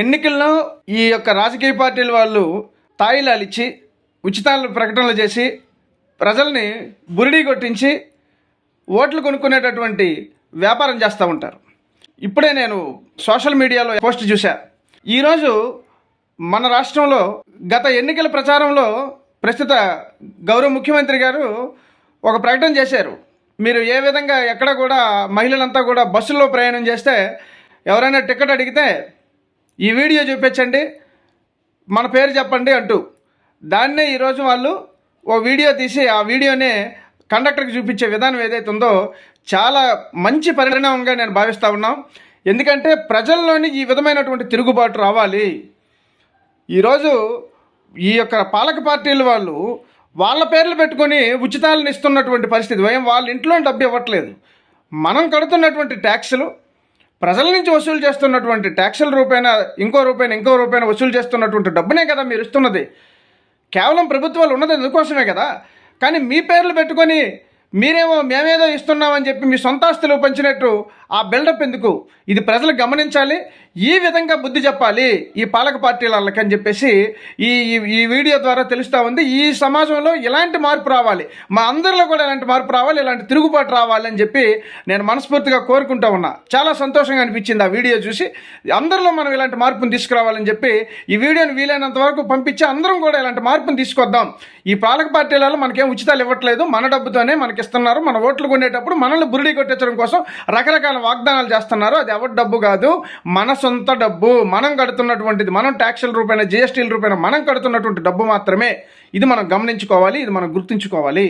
ఎన్నికల్లో ఈ యొక్క రాజకీయ పార్టీల వాళ్ళు తాయిలాలు ఇచ్చి ఉచితాలు ప్రకటనలు చేసి ప్రజల్ని బురిడీ కొట్టించి ఓట్లు కొనుక్కునేటటువంటి వ్యాపారం చేస్తూ ఉంటారు. ఇప్పుడే నేను సోషల్ మీడియాలో పోస్ట్ చూశా. ఈరోజు మన రాష్ట్రంలో గత ఎన్నికల ప్రచారంలో ప్రస్తుత గౌరవ ముఖ్యమంత్రి గారు ఒక ప్రకటన చేశారు. మీరు ఏ విధంగా ఎక్కడ కూడా మహిళలంతా కూడా బస్సుల్లో ప్రయాణం చేస్తే ఎవరైనా టికెట్ అడిగితే ఈ వీడియో చూపించండి, మన పేరు చెప్పండి అంటూ దాన్నే ఈరోజు వాళ్ళు ఓ వీడియో తీసి ఆ వీడియోనే కండక్టర్కి చూపించే విధానం ఏదైతే ఉందో చాలా మంచి పరిణామంగా నేను భావిస్తూ ఉన్నాం. ఎందుకంటే ప్రజల్లోని ఈ విధమైనటువంటి తిరుగుబాటు రావాలి. ఈరోజు ఈ యొక్క పాలక పార్టీల వాళ్ళు వాళ్ళ పేర్లు పెట్టుకొని ఉచితాలను ఇస్తున్నటువంటి పరిస్థితి. వాళ్ళ ఇంట్లో డబ్బు ఇవ్వట్లేదు. మనం కడుతున్నటువంటి ట్యాక్సులు, ప్రజల నుంచి వసూలు చేస్తున్నటువంటి ట్యాక్సుల రూపేణ ఇంకో రూపేణ వసూలు చేస్తున్నటువంటి డబ్బునే కదా మీరు ఇస్తున్నది. కేవలం ప్రభుత్వాలు ఉన్నది అందుకోసమే కదా. కానీ మీ పేర్లు పెట్టుకొని మేమేదో ఇస్తున్నామని చెప్పి మీ సొంత ఆస్తులు పంచినట్టు ఆ బిల్డప్ ఎందుకు? ఇది ప్రజలు గమనించాలి. ఈ విధంగా బుద్ధి చెప్పాలి ఈ పాలక పార్టీల వాళ్ళకి అని చెప్పేసి ఈ వీడియో ద్వారా తెలుస్తూ ఉంది. ఈ సమాజంలో ఇలాంటి మార్పు రావాలి, మా అందరిలో కూడా ఇలాంటి మార్పు రావాలి, ఇలాంటి తిరుగుబాటు రావాలి అని చెప్పి నేను మనస్ఫూర్తిగా కోరుకుంటా ఉన్నా. చాలా సంతోషంగా అనిపించింది ఆ వీడియో చూసి. అందరిలో మనం ఇలాంటి మార్పును తీసుకురావాలని చెప్పి ఈ వీడియోని వీలైనంత వరకు పంపించి అందరం కూడా ఇలాంటి మార్పును తీసుకొద్దాం. ఈ పాలక పార్టీలలో మనకేం ఉచితాలు ఇవ్వట్లేదు, మన డబ్బుతోనే మనకి ఇస్తున్నారు. మన ఓట్లు కొనేటప్పుడు మనల్ని బురిడీ కొట్టించడం కోసం రకరకాల వాగ్దానాలు చేస్తున్నారు. అది ఎవరి డబ్బు కాదు, మన సొంత డబ్బు, మనం కడుతున్నటువంటిది. మనం ట్యాక్సుల రూపేణ, జిఎస్టీల రూపేణ మనం కడుతున్నటువంటి డబ్బు మాత్రమే. ఇది మనం గమనించుకోవాలి, ఇది మనం గుర్తుంచుకోవాలి.